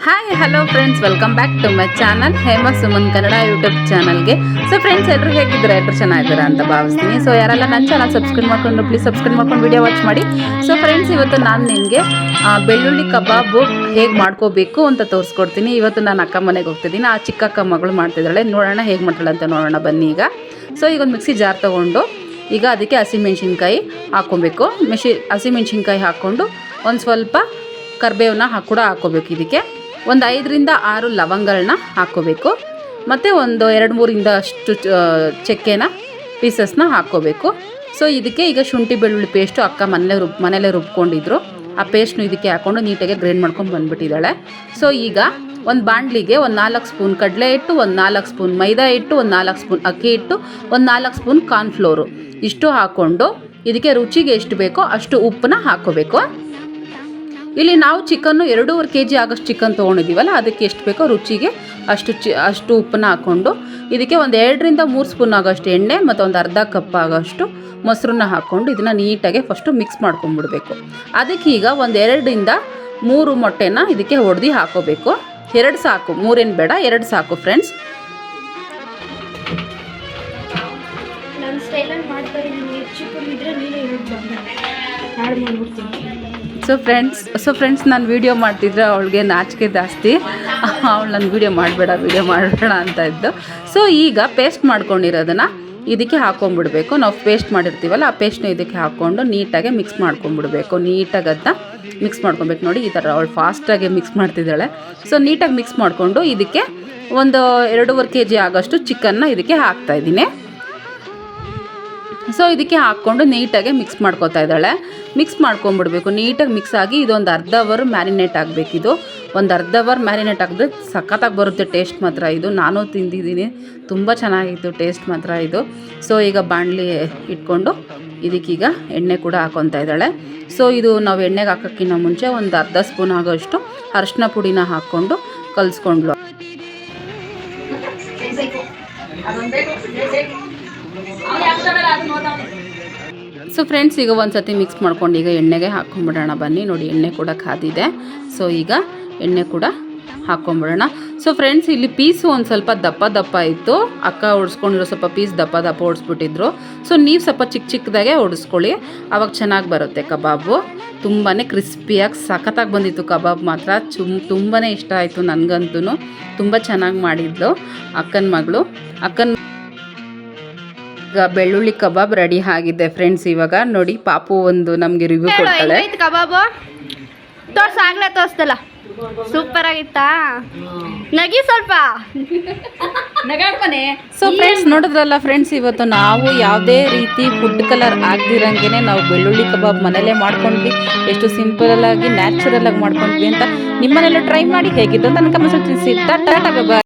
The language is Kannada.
Hi hello friends, welcome back to my channel Hema Suman Kannada YouTube ಚಾನಲ್ಗೆ. ಸೊ ಫ್ರೆಂಡ್ಸ್, ಎಲ್ಲರೂ ಹೇಗಿದ್ದಾರೆ? ಎಲ್ಲರೂ ಚೆನ್ನಾಗಿದ್ದಾರೆ ಅಂತ ಭಾವಿಸ್ತೀನಿ. ಸೊ ಯಾರೆಲ್ಲ ನನ್ನ ಚಾನಲ್ ಸಬ್ಸ್ಕ್ರೈಬ್ ಮಾಡ್ಕೊಂಡು ಪ್ಲೀಸ್ ಸಬ್ಸ್ಕ್ರೈಬ್ ಮಾಡ್ಕೊಂಡು ವಿಡಿಯೋ ವಾಚ್ ಮಾಡಿ. ಸೊ ಫ್ರೆಂಡ್ಸ್, ಇವತ್ತು ನಾನು ನಿಮಗೆ ಬೆಳ್ಳುಳ್ಳಿ ಕಬಾಬು ಹೇಗೆ ಮಾಡ್ಕೋಬೇಕು ಅಂತ ತೋರಿಸ್ಕೊಡ್ತೀನಿ. ಇವತ್ತು ನಾನು ಅಕ್ಕ ಮನೆಗೆ ಹೋಗ್ತಿದ್ದೀನಿ. ಆ ಚಿಕ್ಕ ಅಕ್ಕ ಮಗಳು ಮಾಡ್ತಿದ್ದಾಳೆ. ನೋಡೋಣ ಹೇಗೆ ಮಾಡ್ತಾಳೆ ಅಂತ ನೋಡೋಣ ಬನ್ನಿ ಈಗ. ಸೊ ಈಗ ಒಂದು ಮಿಕ್ಸಿ ಜಾರ್ ತೊಗೊಂಡು ಈಗ ಅದಕ್ಕೆ ಹಸಿಮೆಣ್ಸಿನ್ಕಾಯಿ ಹಾಕ್ಕೊಬೇಕು. ಹಸಿಮೆಣ್ಸಿನ್ಕಾಯಿ ಹಾಕ್ಕೊಂಡು ಒಂದು ಸ್ವಲ್ಪ ಕರಿಬೇವನ್ನ ಕೂಡ ಹಾಕ್ಕೋಬೇಕು. ಇದಕ್ಕೆ ಒಂದು 5 ರಿಂದ 6 ಲವಂಗಗಳನ್ನ ಹಾಕ್ಕೋಬೇಕು. ಮತ್ತು ಒಂದು 2-3 ಅಷ್ಟು ಚಕ್ಕೆನ ಪೀಸಸ್ನ ಹಾಕ್ಕೋಬೇಕು. ಸೊ ಇದಕ್ಕೆ ಈಗ ಶುಂಠಿ ಬೆಳ್ಳುಳ್ಳಿ ಪೇಸ್ಟು ಅಕ್ಕ ಮನೇಲೇ ರುಬ್ಕೊಂಡಿದ್ರು. ಆ ಪೇಸ್ಟ್ನು ಇದಕ್ಕೆ ಹಾಕ್ಕೊಂಡು ನೀಟಾಗಿ ಗ್ರೈಂಡ್ ಮಾಡ್ಕೊಂಡು ಬಂದುಬಿಟ್ಟಿದ್ದಾಳೆ. ಸೊ ಈಗ ಒಂದು ಬಾಣಲಿಗೆ ಒಂದು 4 ಸ್ಪೂನ್ ಕಡಲೆ ಹಿಟ್ಟು, ಒಂದು 4 ಸ್ಪೂನ್ ಮೈದಾ ಹಿಟ್ಟು, ಒಂದು 4 ಸ್ಪೂನ್ ಅಕ್ಕಿ ಹಿಟ್ಟು, ಒಂದು 4 ಸ್ಪೂನ್ ಕಾರ್ನ್ಫ್ಲೋರು ಇಷ್ಟು ಹಾಕ್ಕೊಂಡು ಇದಕ್ಕೆ ರುಚಿಗೆ ಎಷ್ಟು ಬೇಕೋ ಅಷ್ಟು ಉಪ್ಪನ್ನ ಹಾಕ್ಕೋಬೇಕು. ಇಲ್ಲಿ ನಾವು ಚಿಕನ್ನು 2.5 kg ಆಗೋಷ್ಟು ಚಿಕನ್ ತೊಗೊಂಡಿದ್ದೀವಲ್ಲ, ಅದಕ್ಕೆ ಎಷ್ಟು ಬೇಕೋ ರುಚಿಗೆ ಅಷ್ಟು ಉಪ್ಪನ್ನ ಹಾಕ್ಕೊಂಡು ಇದಕ್ಕೆ ಒಂದು 2 ರಿಂದ 3 ಸ್ಪೂನ್ ಆಗೋಷ್ಟು ಎಣ್ಣೆ ಮತ್ತು ಒಂದು ಅರ್ಧ ಕಪ್ ಆಗೋಷ್ಟು ಮೊಸರನ್ನ ಹಾಕ್ಕೊಂಡು ಇದನ್ನು ನೀಟಾಗಿ ಫಸ್ಟು ಮಿಕ್ಸ್ ಮಾಡ್ಕೊಂಡ್ಬಿಡ್ಬೇಕು. ಅದಕ್ಕೆ ಈಗ ಒಂದು 2 ರಿಂದ 3 ಮೊಟ್ಟೆನ ಇದಕ್ಕೆ ಹೊಡೆದು ಹಾಕೋಬೇಕು. 2 ಸಾಕು, 3 ಏನು ಬೇಡ, 2 ಸಾಕು ಫ್ರೆಂಡ್ಸ್. ಸೊ ಫ್ರೆಂಡ್ಸ್ ನಾನು ವೀಡಿಯೋ ಮಾಡ್ತಿದ್ರೆ ಅವಳಿಗೆ ನಾಚಿಕೆ ಜಾಸ್ತಿ. ಅವಳು ನನ್ನ ವೀಡಿಯೋ ಮಾಡಬೇಡ ಅಂತ ಇದ್ದು. ಸೊ ಈಗ ಪೇಸ್ಟ್ ಮಾಡ್ಕೊಂಡಿರೋದನ್ನು ಇದಕ್ಕೆ ಹಾಕ್ಕೊಂಬಿಡ್ಬೇಕು. ನಾವು ಪೇಸ್ಟ್ ಮಾಡಿರ್ತೀವಲ್ಲ, ಆ ಪೇಸ್ಟ್ನ ಇದಕ್ಕೆ ಹಾಕ್ಕೊಂಡು ನೀಟಾಗಿ ಮಿಕ್ಸ್ ಮಾಡ್ಕೊಂಬಿಡ್ಬೇಕು. ನೀಟಾಗಿ ಅದನ್ನ ಮಿಕ್ಸ್ ಮಾಡ್ಕೊಬೇಕು. ನೋಡಿ, ಈ ಥರ ಅವಳು ಫಾಸ್ಟಾಗಿ ಮಿಕ್ಸ್ ಮಾಡ್ತಿದ್ದಾಳೆ. ಸೊ ನೀಟಾಗಿ ಮಿಕ್ಸ್ ಮಾಡಿಕೊಂಡು ಇದಕ್ಕೆ ಒಂದು 2.5 kg ಆಗೋಷ್ಟು ಚಿಕನ್ನ ಇದಕ್ಕೆ ಹಾಕ್ತಾಯಿದ್ದೀನಿ. ಸೊ ಇದಕ್ಕೆ ಹಾಕ್ಕೊಂಡು ನೀಟಾಗಿ ಮಿಕ್ಸ್ ಮಾಡ್ಕೊತಾ ಇದ್ದಾಳೆ. ಮಿಕ್ಸ್ ಮಾಡ್ಕೊಂಬಿಡ್ಬೇಕು. ನೀಟಾಗಿ ಮಿಕ್ಸ್ ಆಗಿ ಇದೊಂದು ಅರ್ಧ ಅವರ್ ಮ್ಯಾರಿನೇಟ್ ಆಗಬೇಕಿದು. ಒಂದು ಅರ್ಧ ಅವರ್ ಮ್ಯಾರಿನೇಟ್ ಆಗಿದ್ರೆ ಸಖತ್ತಾಗಿ ಬರುತ್ತೆ ಟೇಸ್ಟ್ ಮಾತ್ರ. ಇದು ನಾನು ತಿಂದಿದ್ದೀನಿ, ತುಂಬ ಚೆನ್ನಾಗಿತ್ತು ಟೇಸ್ಟ್ ಮಾತ್ರ ಇದು. ಸೊ ಈಗ ಬಾಣಲಿ ಇಟ್ಕೊಂಡು ಇದಕ್ಕೀಗ ಎಣ್ಣೆ ಕೂಡ ಹಾಕ್ಕೊತಾ ಇದ್ದಾಳೆ. ಸೊ ಇದು ನಾವು ಎಣ್ಣೆಗೆ ಹಾಕೋಕ್ಕಿಂತ ಮುಂಚೆ ಒಂದು ಅರ್ಧ ಸ್ಪೂನ್ ಆಗೋಷ್ಟು ಅರಿಶಿನ ಪುಡಿನ ಹಾಕ್ಕೊಂಡು ಕಲಿಸ್ಕೊಂಡ್ಲು. ಸೊ ಫ್ರೆಂಡ್ಸ್, ಈಗ ಒಂದು ಸತಿ ಮಿಕ್ಸ್ ಮಾಡ್ಕೊಂಡು ಈಗ ಎಣ್ಣೆಗೆ ಹಾಕ್ಕೊಂಬಿಡೋಣ ಬನ್ನಿ. ನೋಡಿ, ಎಣ್ಣೆ ಕೂಡ ಕಾದಿದೆ. ಸೊ ಈಗ ಎಣ್ಣೆ ಕೂಡ ಹಾಕ್ಕೊಂಬಿಡೋಣ. ಸೊ ಫ್ರೆಂಡ್ಸ್, ಇಲ್ಲಿ ಪೀಸು ಒಂದು ಸ್ವಲ್ಪ ದಪ್ಪ ಇತ್ತು. ಅಕ್ಕ ಹೊಡ್ಸ್ಕೊಂಡಿರೋ ಸ್ವಲ್ಪ ಪೀಸ್ ದಪ್ಪ ಹೊಡಿಸ್ಬಿಟ್ಟಿದ್ರು. ಸೊ ನೀವು ಸ್ವಲ್ಪ ಚಿಕ್ಕದಾಗೆ ಹೊಡಿಸ್ಕೊಳ್ಳಿ, ಆವಾಗ ಚೆನ್ನಾಗಿ ಬರುತ್ತೆ ಕಬಾಬು. ತುಂಬಾ ಕ್ರಿಸ್ಪಿಯಾಗಿ ಸಖತ್ತಾಗಿ ಬಂದಿತ್ತು ಕಬಾಬ್ ಮಾತ್ರ. ತುಂಬಾ ಇಷ್ಟ ಆಯಿತು ನನಗಂತೂ. ತುಂಬ ಚೆನ್ನಾಗಿ ಮಾಡಿದ್ಲು ಅಕ್ಕನ ಮಗಳು. ಈಗ ಬೆಳ್ಳುಳ್ಳಿ ಕಬಾಬ್ ರೆಡಿ ಆಗಿದೆ ಫ್ರೆಂಡ್ಸ್. ಇವಾಗ ನೋಡಿ, ಪಾಪು ಒಂದು ನಮಗೆ ರಿವ್ಯೂ ಕೊಡ್ತಾಳೆ. ಕಬಾಬು ತೋರಿಸ್ತಲ್ಲ, ಸೂಪರ್ ಆಗಿತ್ತಾ? ನಗಿ ಸ್ವಲ್ಪ ನಗಾಡ್ತಾನೆ. ಸೊ ಫ್ರೆಂಡ್ಸ್, ನೋಡಿದ್ರಲ್ಲ ಫ್ರೆಂಡ್ಸ್, ಇವತ್ತು ನಾವು ಯಾವುದೇ ರೀತಿ ಫುಡ್ ಕಲರ್ ಆಗದಿರಂಗೆ ನಾವು ಬೆಳ್ಳುಳ್ಳಿ ಕಬಾಬ್ ಮನೇಲೇ ಮಾಡ್ಕೊಂಡ್ವಿ. ಎಷ್ಟು ಸಿಂಪಲ್ ಆಗಿ ನ್ಯಾಚುರಲ್ ಆಗಿ ಮಾಡ್ಕೊಂಡ್ವಿ ಅಂತ ನಿಮ್ಮನೆಲ್ಲ ಟ್ರೈ ಮಾಡಿ ಹೇಗಿತ್ತು ಅಂತ ನನ್ನ ಕಮೆಂಟ್ಸ್ ತಿಳಿಸಿ. ಟಾಟಾ, ಬಾಯ್.